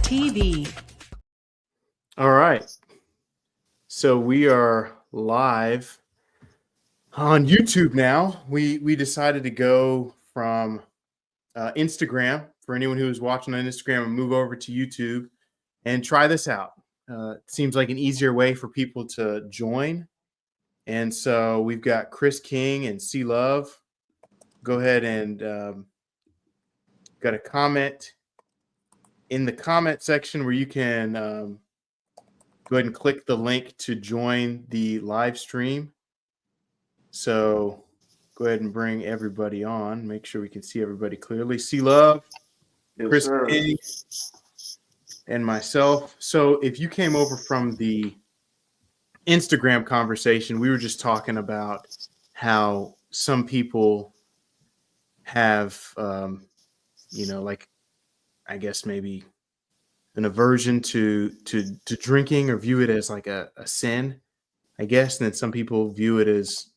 TV. All right. So we are live on YouTube now. We decided to go from Instagram for anyone who is watching on Instagram and move over to YouTube and try this out. It seems like an easier way for people to join. And so we've got Chris King and C Love. Go ahead and got a comment in the comment section where you can go ahead and click the link to join the live stream. So go ahead and bring everybody on. Make sure we can see everybody clearly. C Love, Yes, Chris sir. King, and myself. So if you came over from the Instagram conversation, we were just talking about how some people have, like I guess maybe an aversion to drinking or view it as like a sin, I guess. And then some people view it as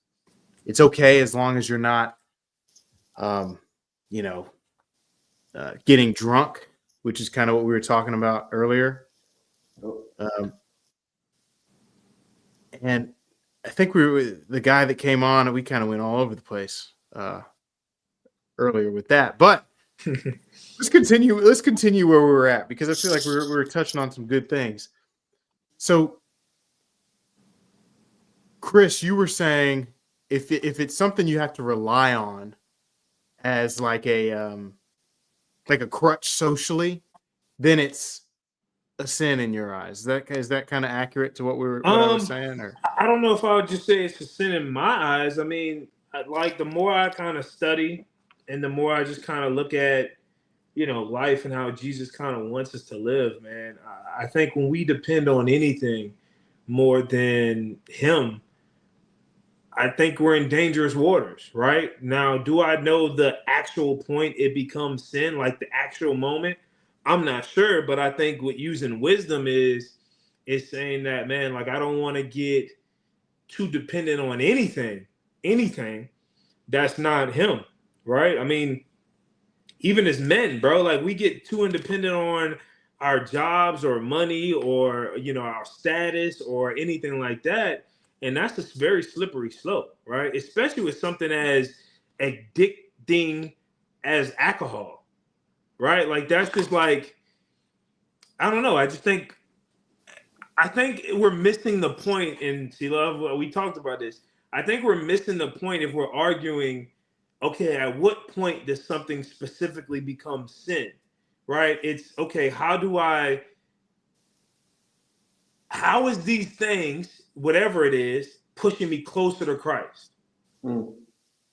it's okay as long as you're not, getting drunk, which is kind of what we were talking about earlier. And I think the guy that came on, we kind of went all over the place earlier with that. But let's continue where we were at, because I feel like we were touching on some good things. So, Chris, you were saying if it's something you have to rely on as like a crutch socially, then it's a sin in your eyes. Is that kind of accurate to what I was saying? Or I don't know if I would just say it's a sin in my eyes. I mean, the more I kind of study and the more I just kind of look at, life and how Jesus kind of wants us to live, man, I think when we depend on anything more than him, I think we're in dangerous waters, right? Now, do I know the actual point it becomes sin, like the actual moment? I'm not sure, but I think what using wisdom is saying that, man, like I don't want to get too dependent on anything that's not him, right? I mean, even as men, bro, like we get too independent on our jobs or money or our status or anything like that, and that's a very slippery slope, right? Especially with something as addicting as alcohol, right? Like that's just like, I don't know. I think we're missing the point. And C Love, we talked about this. I think we're missing the point if we're arguing, okay, at what point does something specifically become sin, right? It's okay, how is these things, whatever it is, pushing me closer to Christ?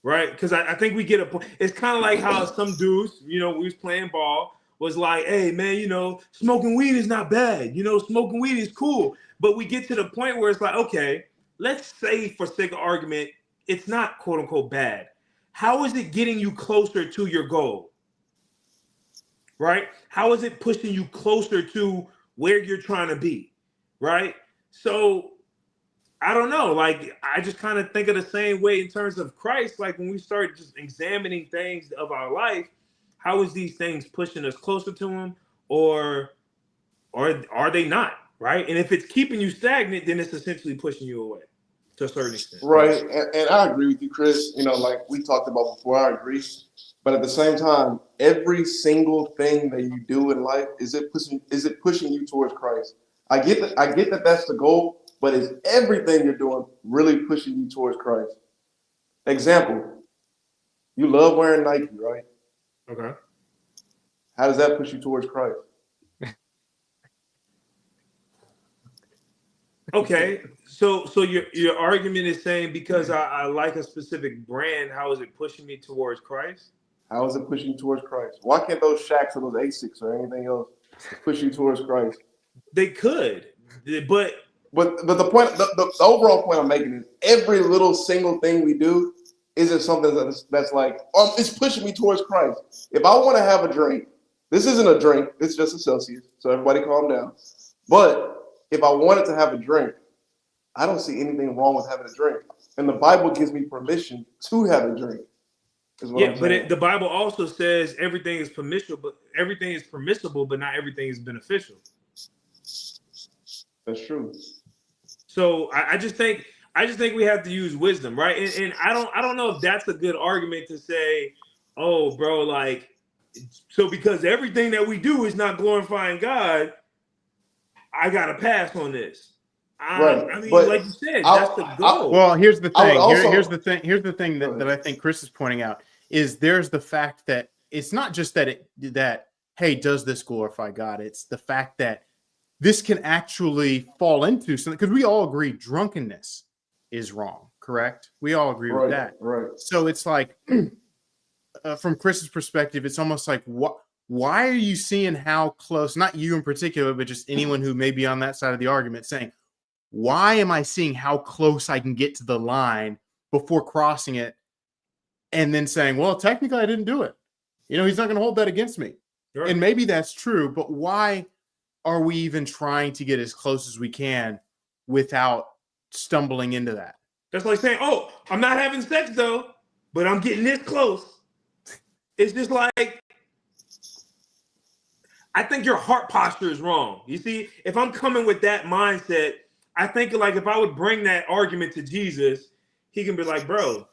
Right? Because I think we get a point. It's kind of like how some dudes, we was playing ball, was like, hey, man, smoking weed is not bad. Smoking weed is cool. But we get to the point where it's like, okay, let's say for sake of argument, it's not quote unquote bad. How is it getting you closer to your goal? Right? How is it pushing you closer to where you're trying to be? Right? So I don't know. Like, I just kind of think of the same way in terms of Christ. Like when we start just examining things of our life, how is these things pushing us closer to him, or are they not? Right? And if it's keeping you stagnant, then it's essentially pushing you away to a certain extent. Right. And I agree with you, Chris. Like we talked about before, I agree. But at the same time, every single thing that you do in life, is it pushing you towards Christ? I get that that's the goal, but is everything you're doing really pushing you towards Christ? Example, you love wearing Nike, right? Okay. How does that push you towards Christ? Okay, so your argument is saying because I like a specific brand, how is it pushing me towards Christ? How is it pushing you towards Christ? Why can't those Shaqs or those Asics or anything else push you towards Christ? They could, but the point, the overall point I'm making is every little single thing we do isn't something that's like, it's pushing me towards Christ. If I want to have a drink, this isn't a drink, it's just a Celsius. So everybody calm down. But if I wanted to have a drink, I don't see anything wrong with having a drink. And the Bible gives me permission to have a drink. is what I'm Yeah, but saying. the Bible also says everything is permissible, but not everything is beneficial. That's true. So I just think we have to use wisdom, right? And I don't know if that's a good argument to say, oh, bro, like, so because everything that we do is not glorifying God, I got to pass on this. Right. I mean, But like you said, that's the I, goal. Well, here's the I would thing. Here's also the thing. Here's the thing go that, ahead. that I think Chris is pointing out is there's the fact that it's not just that hey, does this glorify God? It's the fact that this can actually fall into something because we all agree drunkenness is wrong, correct? We all agree with Right, that. right. So it's like from Chris's perspective, it's almost like what? Why are you seeing how close? Not you in particular, but just anyone who may be on that side of the argument, saying, "Why am I seeing how close I can get to the line before crossing it?" And then saying, "Well, technically, I didn't do it. You know, he's not going to hold that against me." Right. And maybe that's true, but why are we even trying to get as close as we can without stumbling into that? That's like saying, oh, I'm not having sex though, but I'm getting this close. It's just like, I think your heart posture is wrong. You see, if I'm coming with that mindset, I think like if I would bring that argument to Jesus, he can be like, bro,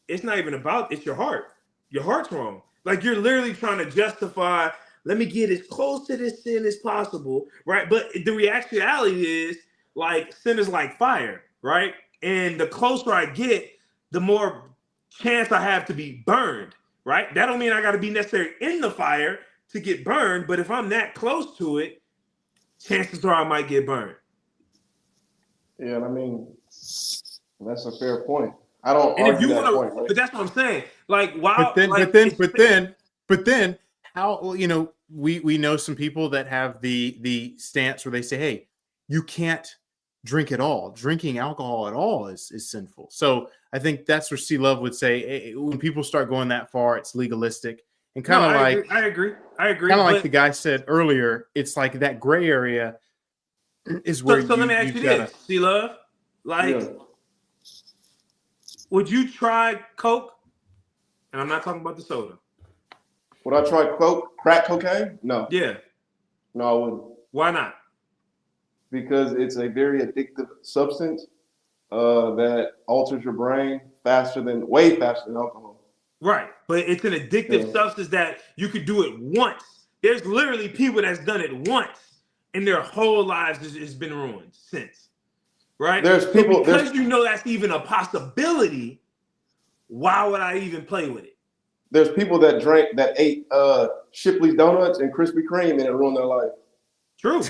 it's not even about, it's your heart. Your heart's wrong. Like you're literally trying to justify, let me get as close to this sin as possible, right? But the reality is like sin is like fire, right? And the closer I get, the more chance I have to be burned, right? That don't mean I got to be necessarily in the fire to get burned, but if I'm that close to it, chances are I might get burned. Yeah, and I mean, that's a fair point. I don't And if argue you that want point, to, right? but that's what I'm saying. Like, But wow, then, like, but then, it's, but then, but then, how? Well, you know, we know some people that have the stance where they say, "Hey, you can't drink at all. Drinking alcohol at all is sinful." So I think that's where C Love would say when people start going that far, it's legalistic and no, kind of like I agree. kind of like But the guy said earlier. It's like that gray area is where so let me ask you've you got to. this, C Love. Yeah. Like, would you try Coke? And I'm not talking about the soda. Would I try crack cocaine? No. Yeah. No, I wouldn't. Why not? Because it's a very addictive substance that alters your brain way faster than alcohol. Right. But it's an addictive Yeah. substance that you could do it once. There's literally people that's done it once and their whole lives has been ruined since. Right? There's So people, because you know that's even a possibility, why would I even play with it? there's people that ate Shipley's donuts and Krispy Kreme and it ruined their life. True.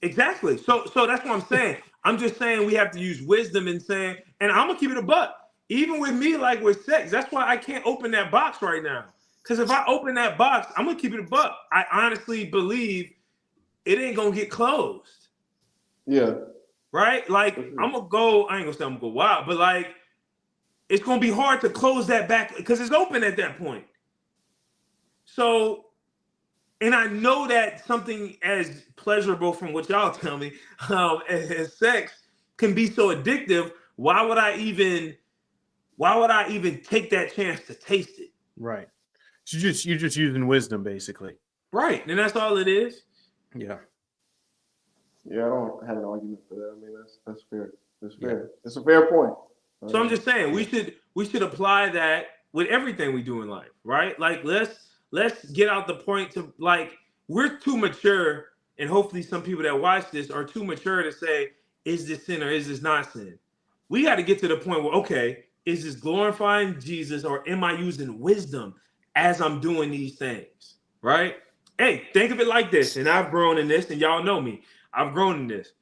Exactly. So that's what I'm saying. I'm just saying we have to use wisdom in saying, and I'm gonna keep it a buck. Even with me, like with sex, that's why I can't open that box right now. Because if I open that box, I'm gonna keep it a buck. I honestly believe it ain't gonna get closed. Yeah. Right? Like I'm gonna go, I ain't gonna say I'm gonna go wild, but like it's gonna be hard to close that back because it's open at that point. So, and I know that something as pleasurable from what y'all tell me, as sex can be so addictive. Why would I even take that chance to taste it? Right. So you're just using wisdom, basically. Right. And that's all it is. Yeah. Yeah, I don't have an argument for that. I mean, that's fair. That's fair. Yeah. It's a fair point. So I'm just saying we should apply that with everything we do in life, right? Like let's get out the point to like we're too mature, and hopefully some people that watch this are too mature to say, is this sin or is this not sin? We got to get to the point where, okay, is this glorifying Jesus or am I using wisdom as I'm doing these things, right? Hey, think of it like this, and I've grown in this, and y'all know me. I've grown in this.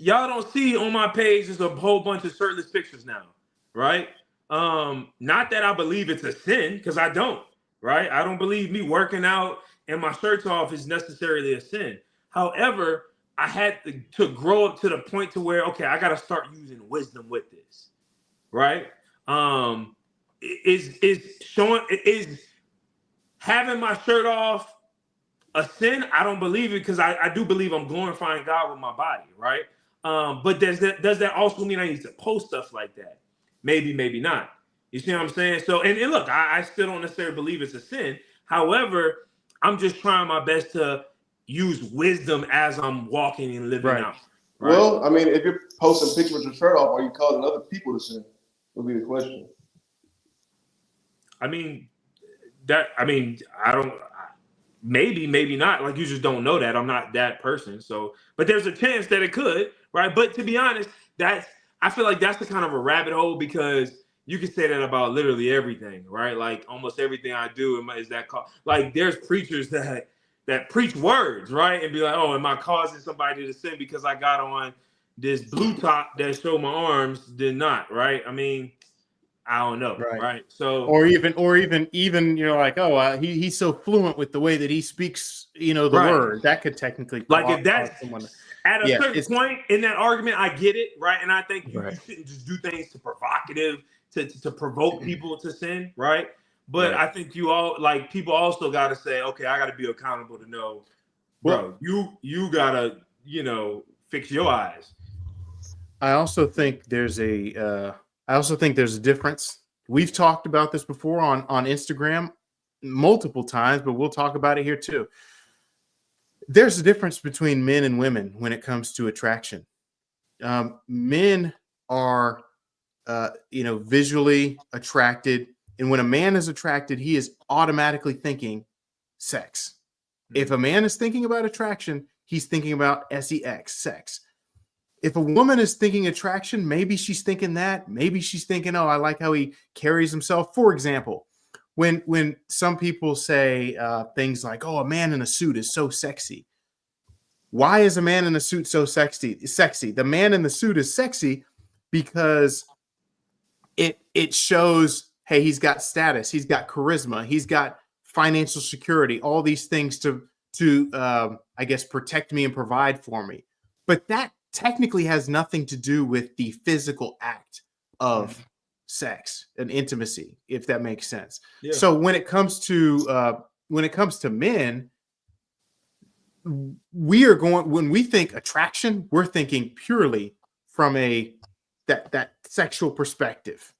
Y'all don't see on my page there's a whole bunch of shirtless pictures now, right? Not that I believe it's a sin, because I don't, right? I don't believe me working out and my shirt's off is necessarily a sin. However, I had to grow up to the point to where, okay, I got to start using wisdom with this, right? Is having my shirt off a sin? I don't believe it because I do believe I'm glorifying God with my body, right? But does that also mean I need to post stuff like that? Maybe, maybe not. You see what I'm saying? So, and look, I still don't necessarily believe it's a sin. However, I'm just trying my best to use wisdom as I'm walking and living Right. out. Right. Well, I mean, if you're posting pictures with your shirt off, are you causing other people to sin? Would be the question. I mean, I don't. Maybe not. Like, you just don't know that. I'm not that person. So, but there's a chance that it could, right? But to be honest, I feel like that's the kind of a rabbit hole, because you can say that about literally everything, right? Like, almost everything I do is that like, there's preachers that preach words, right? And be like, oh, am I causing somebody to sin because I got on this blue top that show my arms? Did not, right? I mean, I don't know, Right. right? So, Or even you're like, oh, he's so fluent with the way that he speaks, the right. word that could technically Like, cause if that's someone. at a Yeah, certain point in that argument, I get it, right? And I think you right, shouldn't just do things to provocative to provoke people to sin, right? But right. I think people also got to say, okay, I got to be accountable to know, bro, you gotta fix your eyes. I also think there's a difference. We've talked about this before on Instagram multiple times, but we'll talk about it here too. There's a difference between men and women when it comes to attraction. Men are, visually attracted, and when a man is attracted, he is automatically thinking sex. If a man is thinking about attraction, he's thinking about sex. If a woman is thinking attraction, maybe she's thinking that. Maybe she's thinking, oh, I like how he carries himself. For example, when some people say things like, oh, a man in a suit is so sexy. Why is a man in a suit so sexy? The man in the suit is sexy because it shows, hey, he's got status, he's got charisma, he's got financial security, all these things to I guess protect me and provide for me. But that technically has nothing to do with the physical act of sex and intimacy, if that makes sense. Yeah. So when it comes to men, when we think attraction, we're thinking purely from that sexual perspective.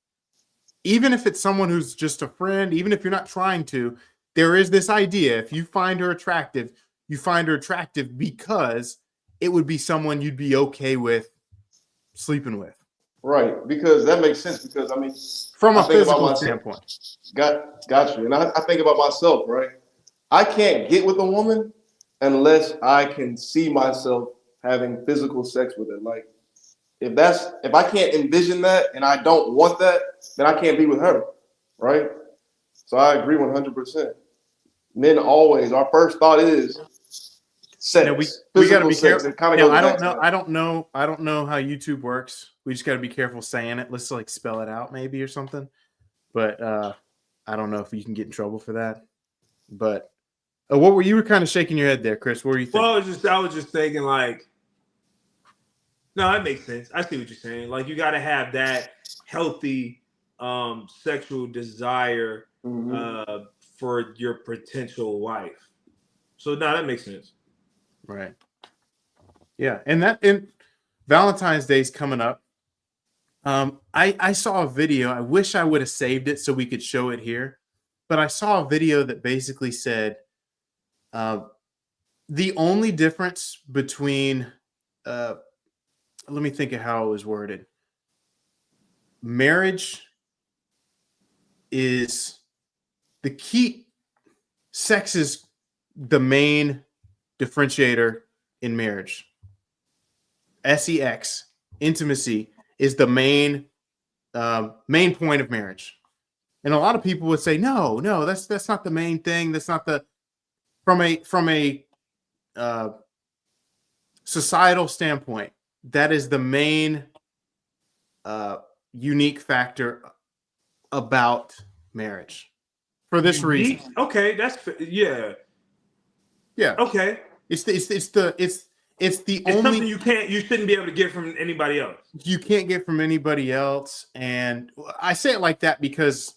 Even if it's someone who's just a friend, even if you're not trying to, there is this idea, if you find her attractive, you find her attractive because it would be someone you'd be okay with sleeping with. Right, because that makes sense. Because I mean, from a I think about physical myself. standpoint. Got you. And I think about myself, right? I can't get with a woman unless I can see myself having physical sex with her. Like, if I can't envision that and I don't want that, then I can't be with her, right? So I agree 100%. Men always, our first thought is sex. Now we got to be careful. Now, I don't know how YouTube works. We just got to be careful saying it. Let's like spell it out maybe or something. But I don't know if you can get in trouble for that. But what were you kind of shaking your head there, Chris? What were you thinking? Well, I was just thinking, like, no, that makes sense. I see what you're saying. Like, you got to have that healthy sexual desire for your potential wife. So, no, that makes sense. Right. Yeah, and Valentine's Day's coming up. I saw a video. I wish I would have saved it so we could show it here, but I saw a video that basically said the only difference between let me think of how it was worded. Marriage is the key. Sex is the main differentiator in marriage. Sex, intimacy, is the main point of marriage. And a lot of people would say, no, that's not the main thing. That's not the from a societal standpoint. That is the main unique factor about marriage. For this reason. Okay, yeah. Okay. It's the only something you shouldn't be able to get from anybody else. You can't get from anybody else. And I say it like that because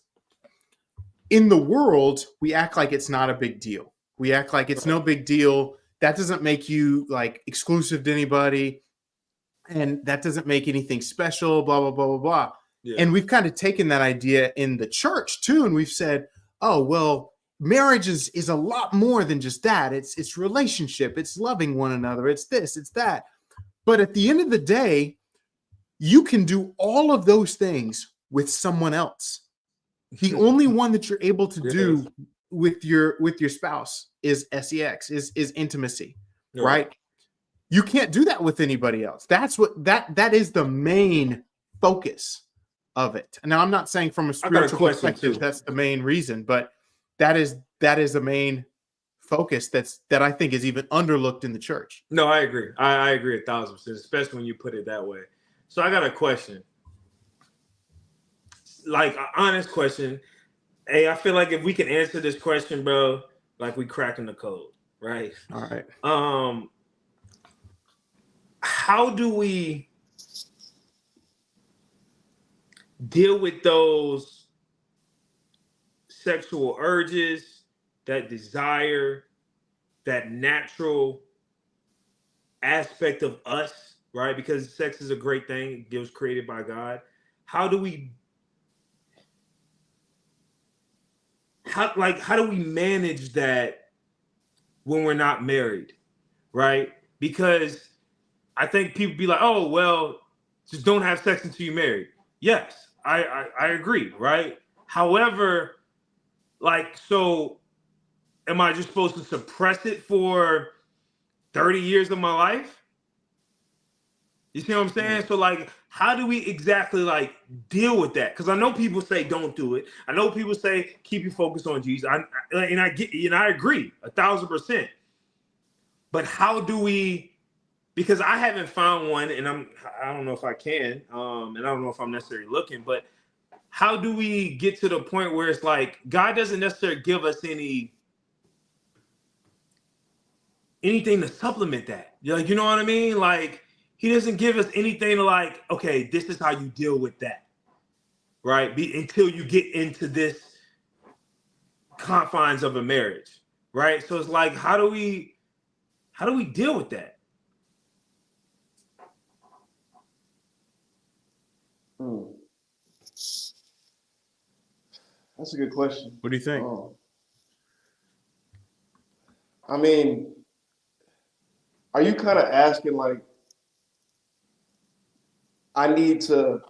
in the world, we act like it's not a big deal. We act like it's no big deal. That doesn't make you like exclusive to anybody. And that doesn't make anything special, blah, blah, blah, blah, blah. Yeah. And we've kind of taken that idea in the church too, and we've said, oh, well, marriage is a lot more than just that. It's relationship, it's loving one another, it's this, it's that. But at the end of the day, you can do all of those things with someone else. The only one that you're able to do with your spouse is sex, is intimacy, right? You can't do that with anybody else. That's what that is the main focus of it. Now, I'm not saying from a spiritual perspective that's the main reason, but that is the main focus that I think is even underlooked in the church. No, I agree. I agree 1,000%, especially when you put it that way. So I got a question, like an honest question. Hey, I feel like if we can answer this question, bro, like we cracking the code, right? All right. How do we deal with those sexual urges, that desire, that natural aspect of us, right? Because sex is a great thing. It was created by God. How do we manage that when we're not married, right? Because I think people be like, oh, well, just don't have sex until you're married. Yes, I agree, right? However, like, so am I just supposed to suppress it for 30 years of my life? You see what I'm saying? So, like, how do we exactly, like, deal with that? Because I know people say don't do it. I know people say keep your focus on Jesus. I agree 1,000%. But how do we? Because I haven't found one, and I don't know if I can, and I don't know if I'm necessarily looking. But how do we get to the point where it's like God doesn't necessarily give us anything to supplement that? Like, you know what I mean? Like, he doesn't give us anything to, like, okay, this is how you deal with that, right? Until you get into this confines of a marriage, right? So it's like, how do we deal with that? That's a good question. What do you think? I mean, are you kind of asking, like, I need to,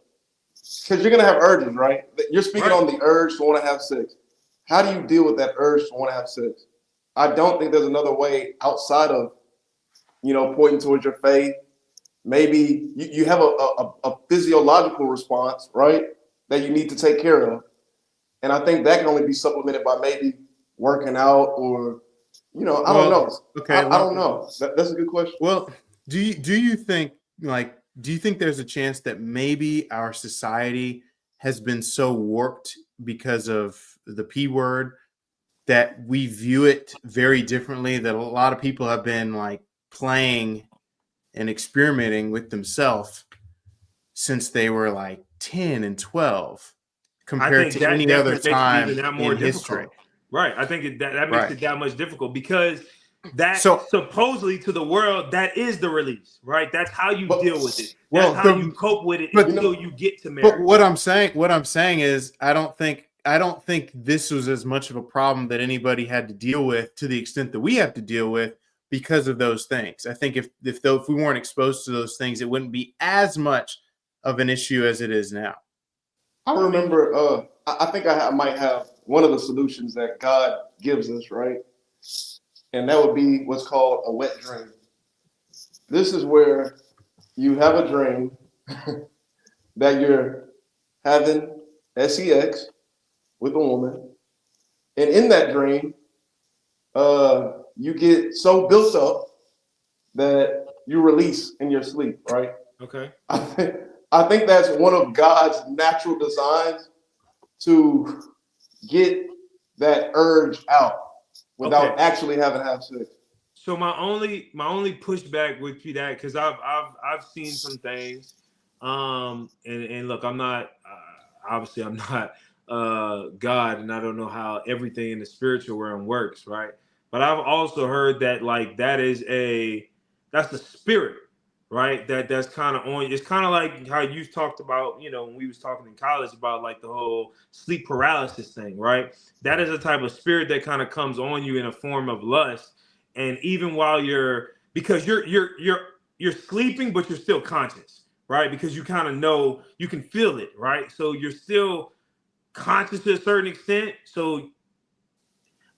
because you're going to have urges, right? You're speaking on the urge to want to have sex. How do you deal with that urge to want to have sex? I don't think there's another way outside of, pointing towards your faith. Maybe you have a physiological response, right, that you need to take care of. And I think that can only be supplemented by maybe working out or, I don't know. Okay. I don't know. That's a good question. Well, do you think, like, do you think there's a chance that maybe our society has been so warped because of the P word that we view it very differently, that a lot of people have been, like, playing and experimenting with themselves since they were like 10 and 12 compared to any other time in history? Right. I think that makes it that much difficult, because supposedly to the world, that is the release, right? That's how you deal with it. That's how you cope with it until you get to marriage. But what I'm saying is, I don't think this was as much of a problem that anybody had to deal with to the extent that we have to deal with because of those things. I think if we weren't exposed to those things, it wouldn't be as much of an issue as it is now. I remember, I think I might have one of the solutions that God gives us, right? And that would be what's called a wet dream. This is where you have a dream that you're having sex with a woman. And in that dream, you get so built up that you release in your sleep, right? Okay. I think that's one of God's natural designs to get that urge out without actually having to have sex. So my only pushback would be that, because I've seen some things, and look, I'm not obviously I'm not God, and I don't know how everything in the spiritual realm works, right? But I've also heard that, like, that's the spirit, right? That's kind of on. It's kind of like how you talked about, when we was talking in college about like the whole sleep paralysis thing, right? That is a type of spirit that kind of comes on you in a form of lust, and even while because you're sleeping, but you're still conscious, right? Because you kind of know, you can feel it, right? So you're still conscious to a certain extent. So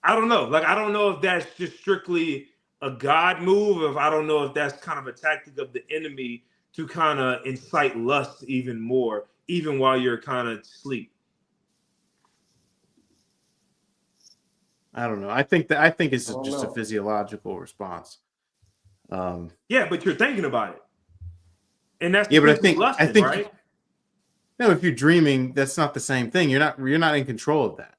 I don't know. Like, I don't know if that's just strictly a God move, if I don't know if that's kind of a tactic of the enemy to kind of incite lust even more, even while you're kind of asleep. I don't know. I think it's I don't just a know. physiological response. Yeah, but you're thinking about it, and that's Yeah, but essentially I lusting, think right? no. If you're dreaming, that's not the same thing. You're not in control of that.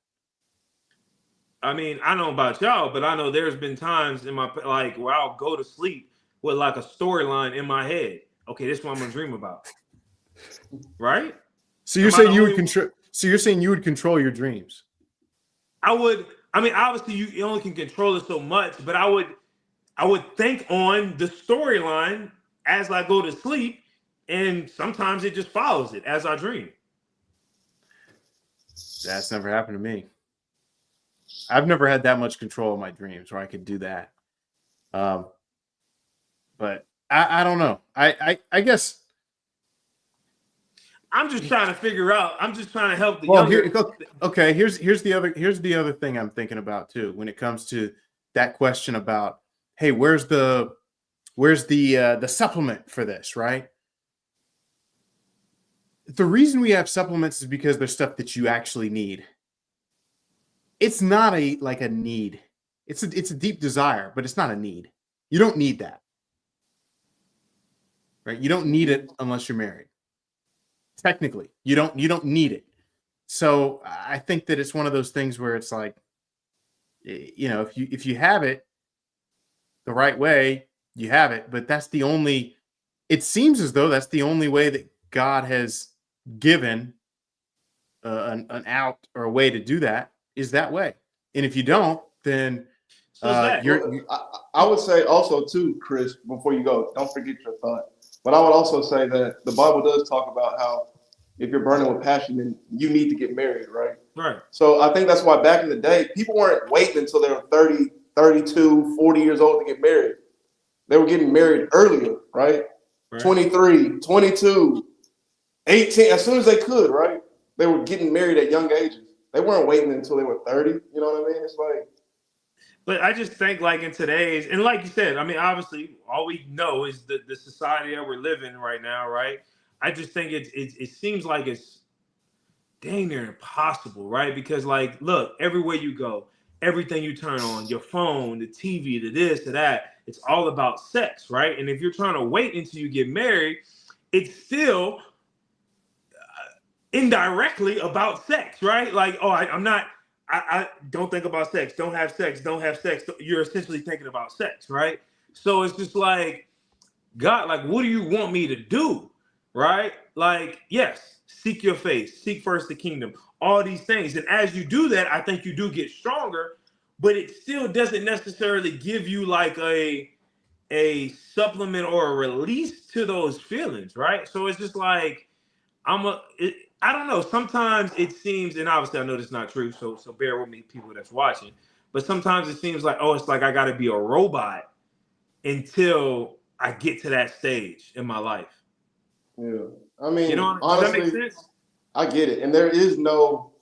I mean, I know about y'all, but I know there's been times in my like where I'll go to sleep with like a storyline in my head. Okay, this is what I'm gonna dream about, right? So you're Am I the saying you would only? control. So you're saying you would control your dreams. I would. I mean, obviously, you only can control it so much, but I would think on the storyline as I go to sleep, and sometimes it just follows it as I dream. That's never happened to me. I've never had that much control of my dreams where I could do that. Um, but I don't know. I guess. I'm just trying to figure out. I'm just trying to help the Well, younger. okay. Here's the other thing I'm thinking about too when it comes to that question about, hey, where's the supplement for this, right? The reason we have supplements is because there's stuff that you actually need. It's not a need. It's a deep desire, but it's not a need. You don't need that, right? You don't need it unless you're married. Technically, you don't need it. So I think that it's one of those things where it's like, if you have it the right way, you have it. But that's the only. It seems as though that's the only way that God has given an out or a way to do that is that way. And if you don't, then So Zach, you're. Well, I would say also too, Chris, before you go, don't forget your thought. But I would also say that the Bible does talk about how if you're burning with passion, then you need to get married, right? right, So I think that's why back in the day, people weren't waiting until they were 30, 32, 40 years old to get married. They were getting married earlier, right? right. 23, 22, 18, as soon as they could, right? They were getting married at young ages. They weren't waiting until they were 30. You know what I mean? It's like, But I just think, like in today's, and like you said, I mean, obviously, all we know is the society that we're living in right now, right? I just think it seems like it's dang near impossible, right? Because like, look, everywhere you go, everything you turn on, your phone, the TV, the this, to that, it's all about sex, right? And if you're trying to wait until you get married, it's still indirectly about sex, right? Like, oh, I'm not. I don't think about sex. Don't have sex. Don't have sex. You're essentially thinking about sex, right? So it's just like, God, like, what do you want me to do? Right? Like, yes, seek your face, seek first the kingdom, all these things. And as you do that, I think you do get stronger, but it still doesn't necessarily give you like a supplement or a release to those feelings, right? So it's just like I don't know. Sometimes it seems, and obviously I know this is not true, so bear with me, people that's watching. But sometimes it seems like, oh, it's like I got to be a robot until I get to that stage in my life. yeah. I You mean, know, does that make honestly, sense? I get it. And there is no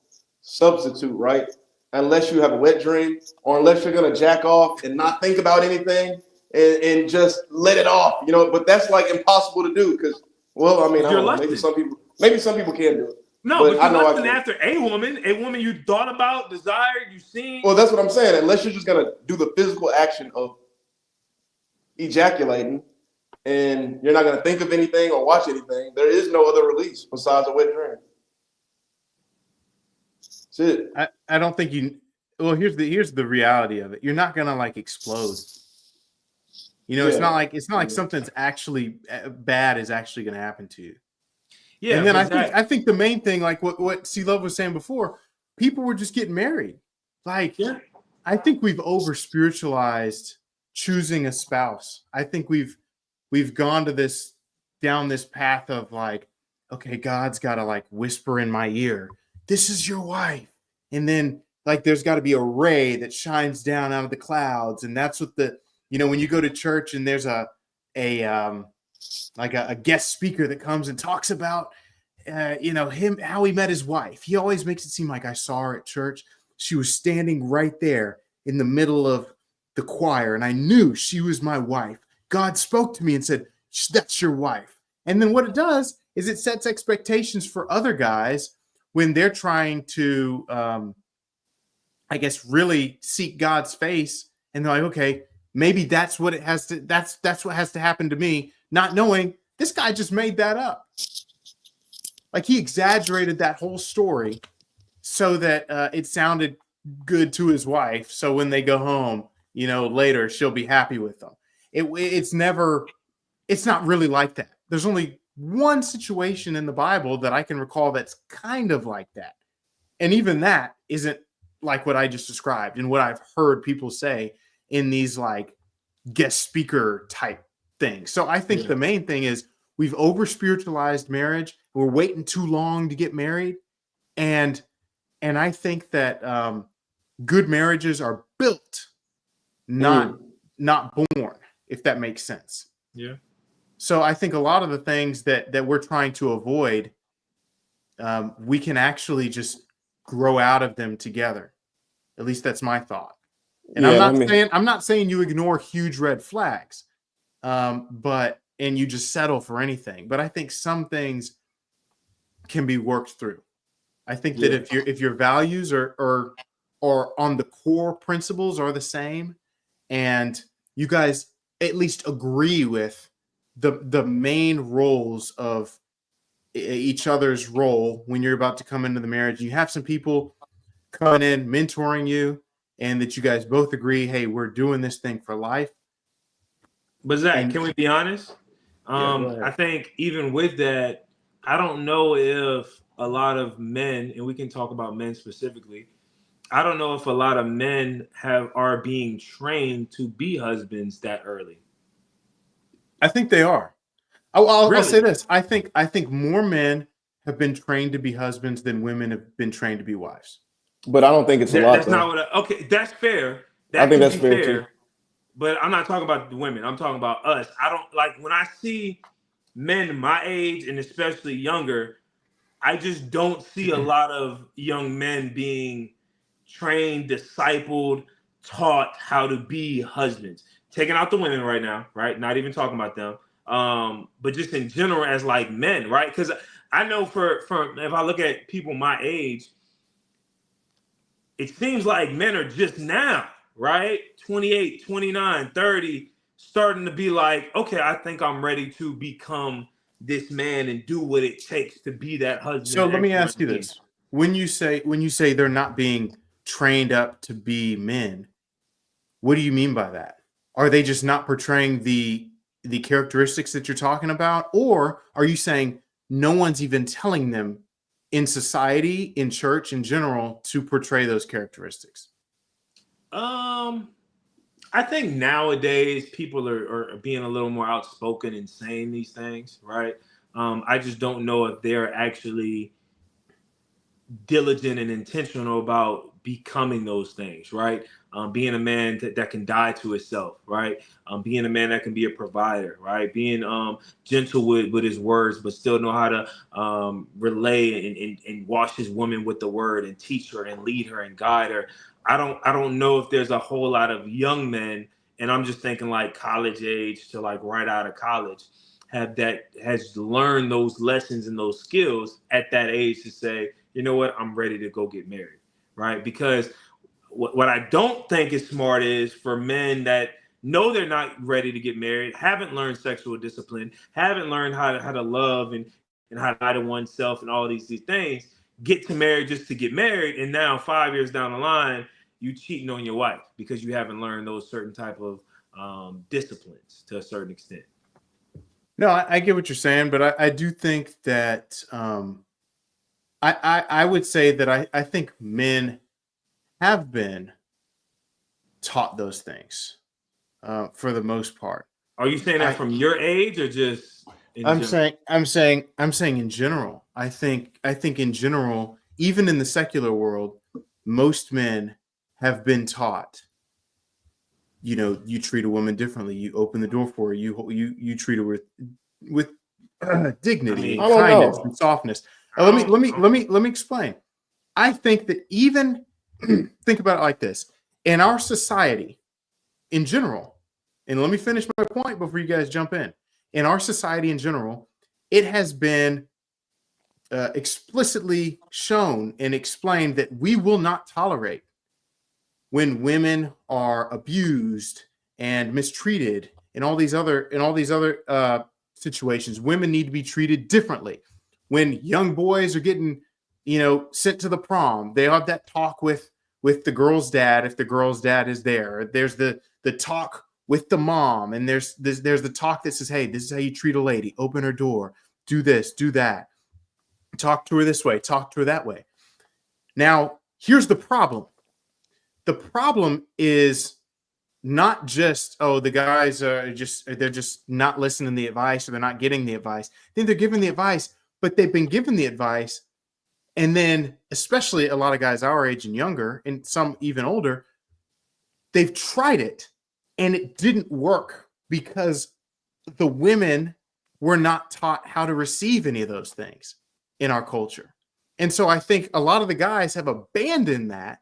substitute, right? Unless you have a wet dream or unless you're gonna jack off and not think about anything and just let it off, But that's like impossible to do because, well, I mean, Because I you're don't know. Maybe lusting. some people can do it, No, but but I you're know I lusting can't. after a woman you thought about, desired, you seen. Well, that's what I'm saying. Unless you're just gonna do the physical action of ejaculating and you're not gonna think of anything or watch anything, there is no other release besides a wet dream. That's it. I don't think you. Well, here's the reality of it. You're not gonna like explode. Yeah. It's not like something's actually bad is actually gonna happen to you. Yeah, And then but Zach, I think the main thing, like what C Love was saying before, people were just getting married. Like yeah, I think we've over spiritualized choosing a spouse. I think we've gone to this down this path of like, okay, God's got to like whisper in my ear, this is your wife. And then like there's got to be a ray that shines down out of the clouds. And that's what when you go to church and there's a guest speaker that comes and talks about him, how he met his wife. He always makes it seem like I saw her at church. She was standing right there in the middle of the choir, and I knew she was my wife. God spoke to me and said, that's your wife. And then what it does is it sets expectations for other guys when they're trying to, really seek God's face. And they're like, okay, maybe that's what it has to, that's what has to happen to me, not knowing this guy just made that up. Like he exaggerated that whole story so that it sounded good to his wife. So when they go home, later, she'll be happy with them. It's not really like that. There's only one situation in the Bible that I can recall that's kind of like that. And even that isn't like what I just described and what I've heard people say in these like guest speaker type things. So I think the main thing is we've over spiritualized marriage. We're waiting too long to get married. And I think that good marriages are built, not born, if that makes sense. Yeah. So I think a lot of the things that we're trying to avoid, we can actually just grow out of them together. At least that's my thought. And I'm not saying you ignore huge red flags, and you just settle for anything. But I think some things can be worked through. I think that if your values are on the core principles are the same, and you guys at least agree with the main roles of each other's role when you're about to come into the marriage, you have some people coming in mentoring you, and that you guys both agree, hey, we're doing this thing for life. But Zach, can we be honest? I think even with that, I don't know if a lot of men, and we can talk about men specifically, I don't know if a lot of men are being trained to be husbands that early. I think they are. I'll say this. I think more men have been trained to be husbands than women have been trained to be wives. But I don't think it's a lot. That's not what. Okay, that's fair. I think that's fair too. But I'm not talking about the women. I'm talking about us. I don't like when I see men my age and especially younger. I just don't see a lot of young men being trained, discipled, taught how to be husbands. Taking out the women right now, right? Not even talking about them. But just in general as like men, right? Because I know for if I look at people my age, it seems like men are just now, right? 28, 29, 30, starting to be like, okay, I think I'm ready to become this man and do what it takes to be that husband. So let me ask you this. When you say they're not being trained up to be men, what do you mean by that? Are they just not portraying the characteristics that you're talking about? Or are you saying no one's even telling them in society, in church, in general, to portray those characteristics? I think nowadays people are being a little more outspoken and saying these things, right? I just don't know if they're actually diligent and intentional about becoming those things, right? Being a man that can die to himself, right? Being a man that can be a provider, right? Being gentle with his words, but still know how to relay and wash his woman with the word and teach her and lead her and guide her. I don't know if there's a whole lot of young men, and I'm just thinking like college age to like right out of college, has learned those lessons and those skills at that age to say, you know what, I'm ready to go get married, right? Because what I don't think is smart is for men that know they're not ready to get married, haven't learned sexual discipline, haven't learned how to love and how to lie to oneself and all these things, get to marry just to get married, and now 5 years down the line, you cheating on your wife because you haven't learned those certain type of disciplines to a certain extent. No, I get what you're saying, but I do think that I would say that I think men have been taught those things for the most part. Are you saying that from your age or just in I'm general? saying in general. I think in general, even in the secular world, most men have been taught, you treat a woman differently. You open the door for her. You treat her with dignity I and don't kindness know. and softness. I Let me explain. I think that even think about it like this: in our society, in general, and let me finish my point before you guys jump in. In our society in general, it has been explicitly shown and explained that we will not tolerate when women are abused and mistreated and all these other situations. Women need to be treated differently. When young boys are getting sent to the prom, they have that talk with the girl's dad if the girl's dad is there. There's the talk with the mom, and there's the talk that says, hey, this is how you treat a lady. Open her door, do this, do that, talk to her this way, talk to her that way. Now, here's the problem. The problem is not just, oh, the guys they're just not listening to the advice, or they're not getting the advice. Then they're giving the advice, but they've been given the advice, and then especially a lot of guys our age and younger, and some even older, they've tried it and it didn't work because the women were not taught how to receive any of those things in our culture. And so I think a lot of the guys have abandoned that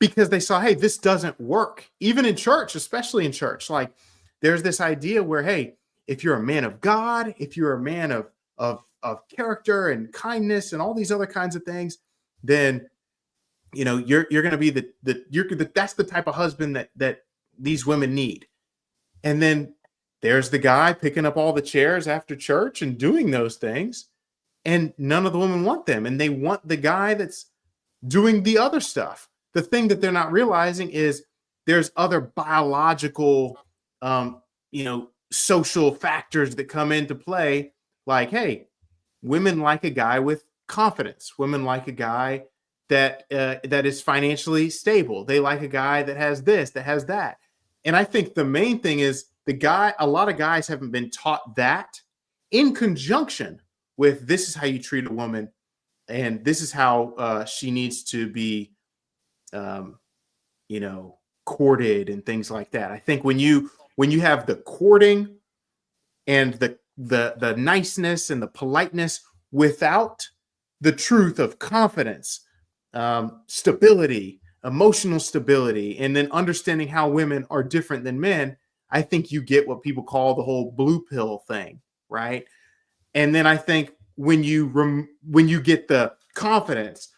because they saw, hey, this doesn't work. Even in church, especially in church, like there's this idea where, hey, if you're a man of God, if you're a man of character and kindness and all these other kinds of things, then you're going to be that's the type of husband that these women need. And then there's the guy picking up all the chairs after church and doing those things, and none of the women want them, and they want the guy that's doing the other stuff. The thing that they're not realizing is there's other biological, social factors that come into play. Like, hey, women like a guy with confidence. Women like a guy that is financially stable. They like a guy that has this, that has that. And I think the main thing is a lot of guys haven't been taught that in conjunction with, this is how you treat a woman, and this is how she needs to be, courted and things like that. I think when you have the courting and the niceness and the politeness without the truth of confidence, stability, emotional stability, and then understanding how women are different than men, I think you get what people call the whole blue pill thing, right? And then I think when you get the confidence,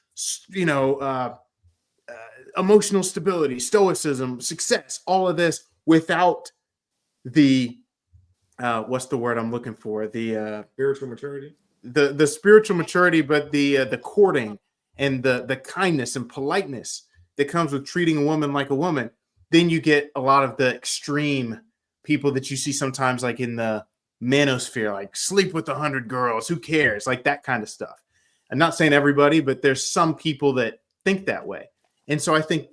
emotional stability, stoicism, success, all of this without the what's the word I'm looking for? The Spiritual maturity. The spiritual maturity, but the courting and the kindness and politeness that comes with treating a woman like a woman, then you get a lot of the extreme people that you see sometimes, like in the manosphere, like sleep with 100 girls, who cares, like that kind of stuff. I'm not saying everybody, but there's some people that think that way. And so I think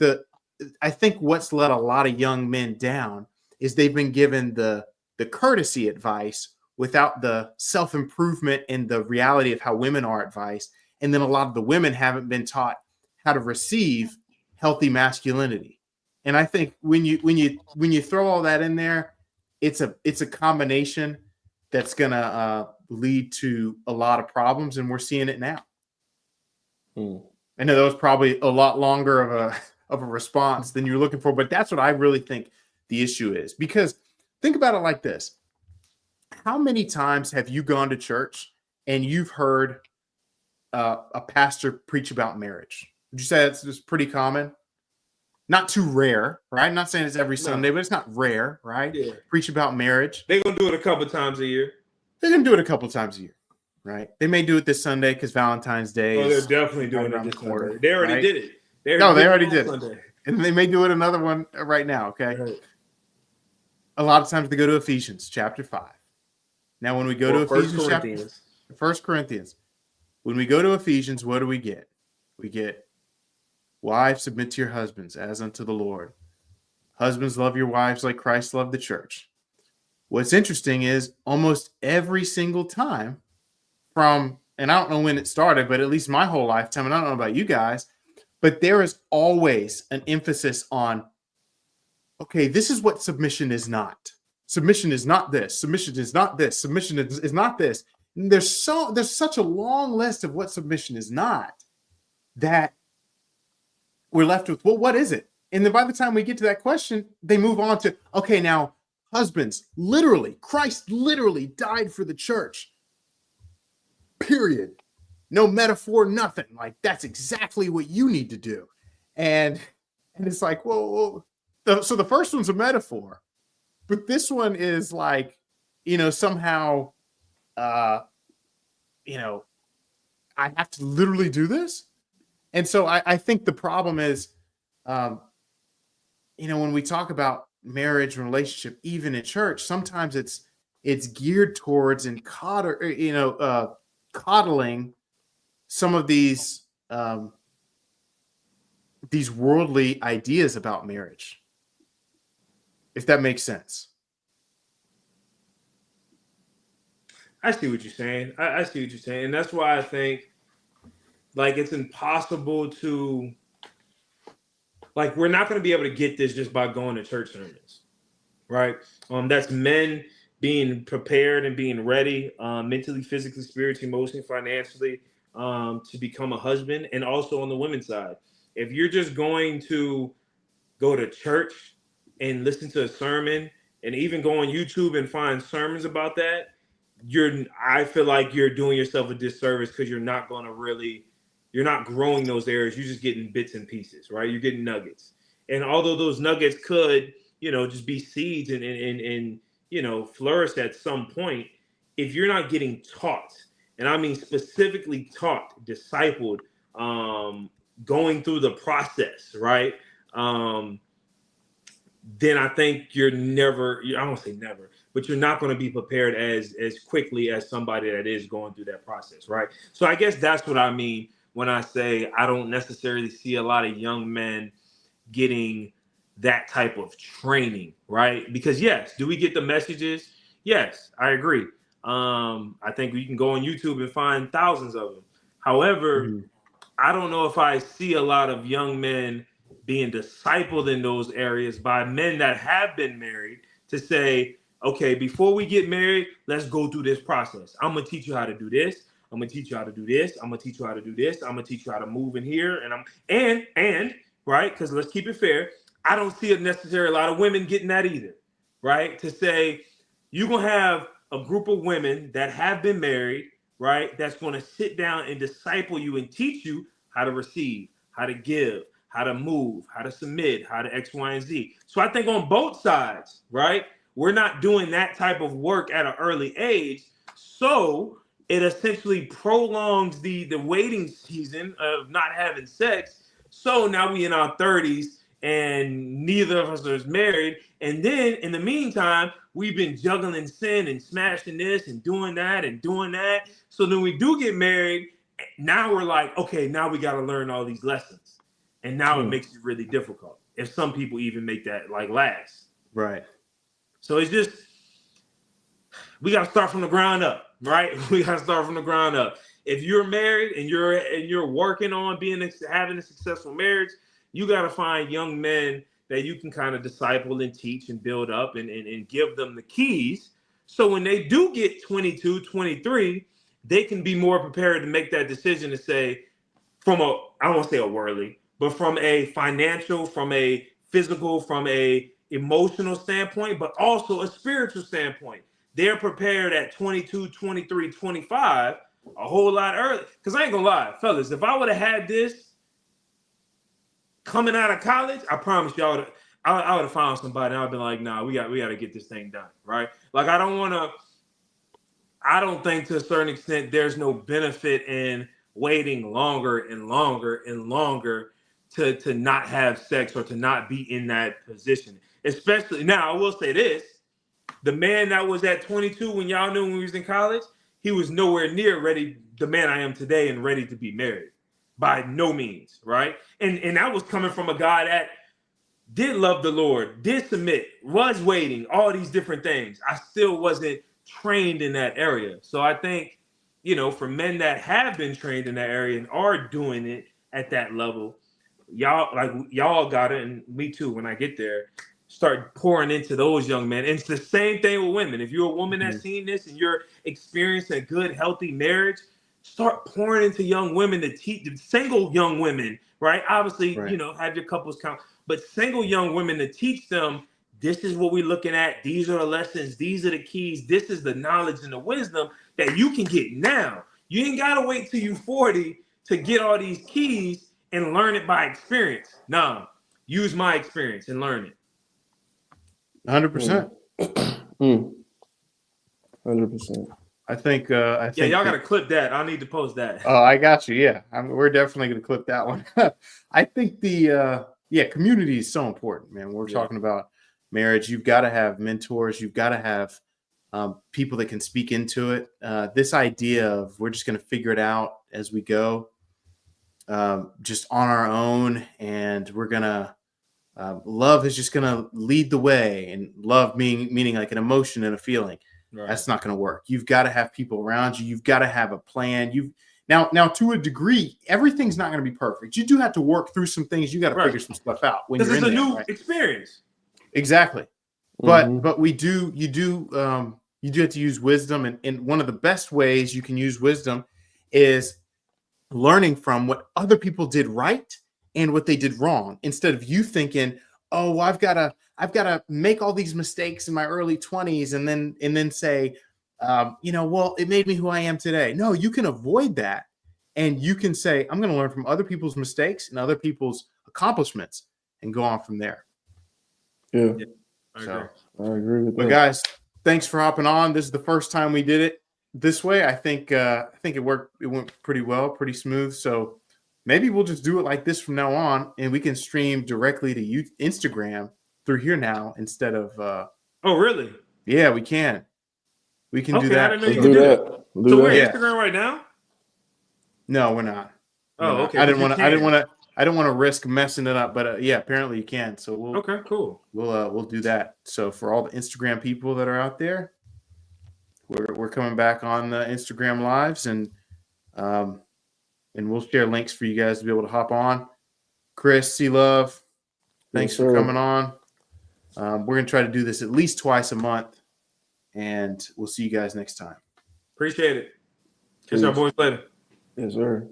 what's let a lot of young men down is they've been given the courtesy advice without the self-improvement and the reality of how women are advised. And then a lot of the women haven't been taught how to receive healthy masculinity. And I think when you throw all that in there, it's a combination that's gonna lead to a lot of problems, and we're seeing it now. I know that was probably a lot longer of a response than you're looking for, but that's what I really think the issue is. Because think about it like this: how many times have you gone to church and you've heard a pastor preach about marriage? Would you say it's pretty common? Not too rare, right? I'm not saying it's every Sunday, but it's not rare, right? Yeah. Preach about marriage. They're going to do it a couple times a year. They're going to do it a couple times a year, right? They may do it this Sunday because Valentine's Day is they're definitely doing it this Sunday. They already did it. They already did it. And they may do it another one right now, okay? Right. A lot of times they go to Ephesians chapter 5. Now, when we go to Ephesians First Corinthians, when we go to Ephesians, what do we get? We get, wives, submit to your husbands as unto the Lord. Husbands, love your wives like Christ loved the church. What's interesting is almost every single time and I don't know when it started, but at least my whole lifetime, and I don't know about you guys, but there is always an emphasis on, okay, this is what submission is not. Submission is not this. Submission is not this. Submission is not this. And there's such a long list of what submission is not that we're left with, well, what is it? And then by the time we get to that question, they move on to, okay, now husbands, Christ literally died for the church. Period. No metaphor, nothing. Like, that's exactly what you need to do. And it's like, well, so the first one's a metaphor, but this one is like, somehow, I have to literally do this. And so I think the problem is, when we talk about marriage and relationship, even in church, sometimes it's geared towards and coddling some of these worldly ideas about marriage, if that makes sense. I see what you're saying. I see what you're saying. And that's why I think, like, it's impossible to, like, we're not going to be able to get this just by going to church sermons, right? That's men being prepared and being ready, mentally, physically, spiritually, emotionally, financially, to become a husband. And also on the women's side, if you're just going to go to church and listen to a sermon and even go on YouTube and find sermons about that, I feel like you're doing yourself a disservice, because you're not growing those areas. You're just getting bits and pieces, right? You're getting nuggets. And although those nuggets could, just be seeds and flourish at some point, if you're not getting taught, and I mean specifically taught, discipled, going through the process, right? Then I think I don't say never, but you're not going to be prepared as quickly as somebody that is going through that process, right? So I guess that's what I mean when I say I don't necessarily see a lot of young men getting that type of training, right? Because yes, do we get the messages? Yes, I agree. I think you can go on YouTube and find thousands of them. However, I don't know if I see a lot of young men being discipled in those areas by men that have been married to say, okay, before we get married, let's go through this process. I'm going to teach you how to do this. I'm going to teach you how to do this. I'm going to teach you how to do this. I'm going to teach you how to move in here. And right, because let's keep it fair, I don't see necessarily a lot of women getting that either, right? To say, you're going to have a group of women that have been married, right, that's going to sit down and disciple you and teach you how to receive, how to give, how to move, how to submit, how to X, Y, and Z. So I think on both sides, right, we're not doing that type of work at an early age. So it essentially prolongs the waiting season of not having sex. So now we in our 30s and neither of us is married. And then in the meantime, we've been juggling sin and smashing this and doing that and doing that. So then we do get married. Now we're like, okay, now we got to learn all these lessons. And now it makes it really difficult. If some people even make that like last. Right. So it's just, we got to start from the ground up, right? We got to start from the ground up. If you're married and you're working on having a successful marriage, you got to find young men that you can kind of disciple and teach and build up and give them the keys. So when they do get 22, 23, they can be more prepared to make that decision to say, I don't want to say a worldly, but from a financial, from a physical, from a emotional standpoint, but also a spiritual standpoint. They're prepared at 22, 23, 25, a whole lot early. Because I ain't gonna lie, fellas, if I would have had this coming out of college, I promise you I would have found somebody and I would have been like, nah, we got to get this thing done, right? Like, I don't think to a certain extent there's no benefit in waiting longer and longer and longer to not have sex or to not be in that position. Especially now, I will say this: the man that was at 22 when y'all knew when we was in college, he was nowhere near ready, the man I am today, and ready to be married. By no means, right? And that was coming from a guy that did love the Lord, did submit, was waiting, all these different things, I still wasn't trained in that area. So I think, for men that have been trained in that area and are doing it at that level, y'all got it, and me too. When I get there, start pouring into those young men. And it's the same thing with women. If you're a woman that's seen this and you're experiencing a good, healthy marriage, start pouring into young women to teach single young women, right? Obviously, Right. have your couples count, but single young women to teach them, this is what we're looking at. These are the lessons. These are the keys. This is the knowledge and the wisdom that you can get now. You ain't got to wait till you're 40 to get all these keys and learn it by experience. No, use my experience and learn it. 100%. 100%. I think. Yeah, y'all got to clip that. I need to post that. Oh, I got you. Yeah, we're definitely going to clip that one. I think the community is so important, man. We're talking about marriage. You've got to have mentors. You've got to have people that can speak into it. This idea of we're just going to figure it out as we go, just on our own, and we're gonna love is just gonna lead the way, and love meaning like an emotion and a feeling. Right. That's not going to work. You've got to have people around you. You've got to have a plan. Now to a degree, everything's not going to be perfect. You do have to work through some things. You got to figure some stuff out when you're in there. This is a new experience. Exactly. But you do have to use wisdom, and one of the best ways you can use wisdom is learning from what other people did right and what they did wrong, instead of you thinking, oh, well, I've got to make all these mistakes in my early 20s and then say, well, it made me who I am today. No, you can avoid that, and you can say, I'm going to learn from other people's mistakes and other people's accomplishments and go on from there. Yeah. I agree with that. But guys, thanks for hopping on. This is the first time we did it this way. I think it worked. It went pretty well, pretty smooth. So maybe we'll just do it like this from now on, and we can stream directly to Instagram through here now instead of. Oh, really? Yeah, we can. We can do that. I didn't know you could do that. So we're Instagram right now? No, we're not. Oh, okay. I didn't want to risk messing it up, but apparently you can. So cool. We'll do that. So for all the Instagram people that are out there, we're coming back on the Instagram lives, and we'll share links for you guys to be able to hop on. Chris, C-Love, thanks for coming on. We're going to try to do this at least twice a month, and we'll see you guys next time. Appreciate it. Catch our boys later. Yes, sir.